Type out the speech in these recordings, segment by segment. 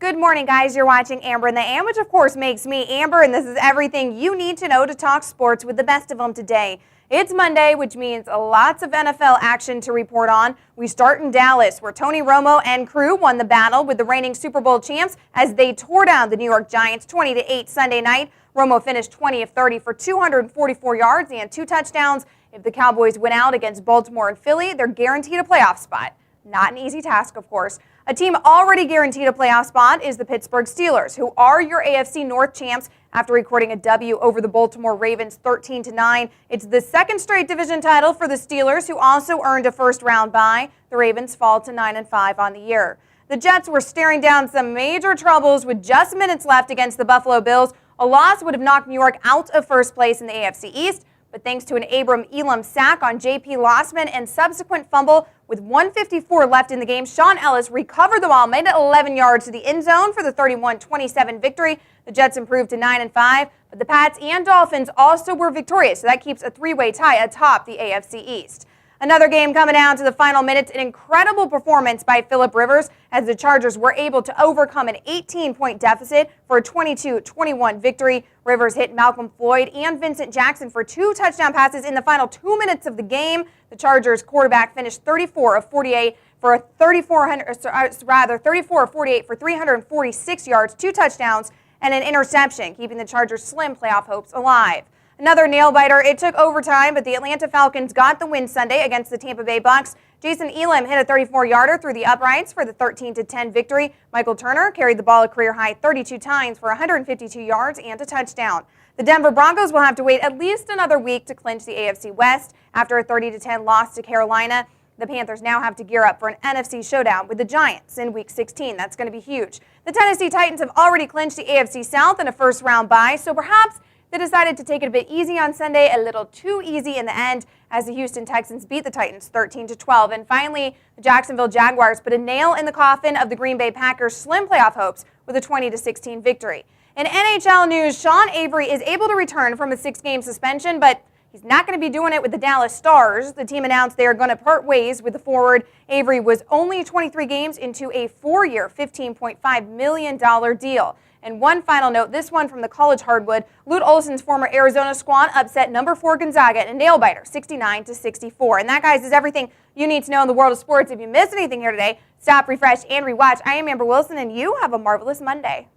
Good morning, guys. You're watching Amber in the AM, which of course makes me Amber, and this is everything you need to know to talk sports with the best of them today. It's Monday, which means lots of NFL action to report on. We start in Dallas, where Tony Romo and crew won the battle with the reigning Super Bowl champs as they tore down the New York Giants 20-8 Sunday night. Romo finished 20 of 30 for 244 yards and 2 touchdowns. If the Cowboys win out against Baltimore and Philly, they're guaranteed a playoff spot. Not an easy task, of course. A team already guaranteed a playoff spot is the Pittsburgh Steelers, who are your AFC North champs after recording a W over the Baltimore Ravens 13-9. It's the second straight division title for the Steelers, who also earned a first-round bye. The Ravens fall to 9-5 on the year. The Jets were staring down some major troubles with just minutes left against the Buffalo Bills. A loss would have knocked New York out of first place in the AFC East, but thanks to an Abram Elam sack on J.P. Lossman and subsequent fumble with 1:54 left in the game, Sean Ellis recovered the ball, made it 11 yards to the end zone for the 31-27 victory. The Jets improved to 9-5, but the Pats and Dolphins also were victorious, so that keeps a three-way tie atop the AFC East. Another game coming down to the final minutes, an incredible performance by Phillip Rivers as the Chargers were able to overcome an 18-point deficit for a 22-21 victory. Rivers hit Malcolm Floyd and Vincent Jackson for 2 touchdown passes in the final 2 minutes of the game. The Chargers quarterback finished 34 of 48 for 34 of 48 for 346 yards, 2 touchdowns, and an interception, keeping the Chargers' slim playoff hopes alive. Another nail-biter, it took overtime, but the Atlanta Falcons got the win Sunday against the Tampa Bay Bucks. Jason Elam hit a 34-yarder through the uprights for the 13-10 victory. Michael Turner carried the ball a career-high 32 times for 152 yards and a touchdown. The Denver Broncos will have to wait at least another week to clinch the AFC West after a 30-10 loss to Carolina. The Panthers now have to gear up for an NFC showdown with the Giants in Week 16. That's going to be huge. The Tennessee Titans have already clinched the AFC South in a first-round bye, so perhaps they decided to take it a bit easy on Sunday, a little too easy in the end, as the Houston Texans beat the Titans 13-12. And finally, the Jacksonville Jaguars put a nail in the coffin of the Green Bay Packers' slim playoff hopes with a 20-16 victory. In NHL news, Sean Avery is able to return from a 6-game suspension, but he's not going to be doing it with the Dallas Stars. The team announced they are going to part ways with the forward. Avery was only 23 games into a 4-year, $15.5 million deal. And one final note, this one from the college hardwood. Lute Olson's former Arizona squad upset number 4 Gonzaga in a nail-biter, 69-64. And that, guys, is everything you need to know in the world of sports. If you missed anything here today, stop, refresh, and rewatch. I am Amber Wilson, and you have a marvelous Monday.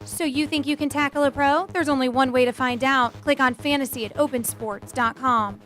So you think you can tackle a pro? There's only one way to find out. Click on fantasy at opensports.com.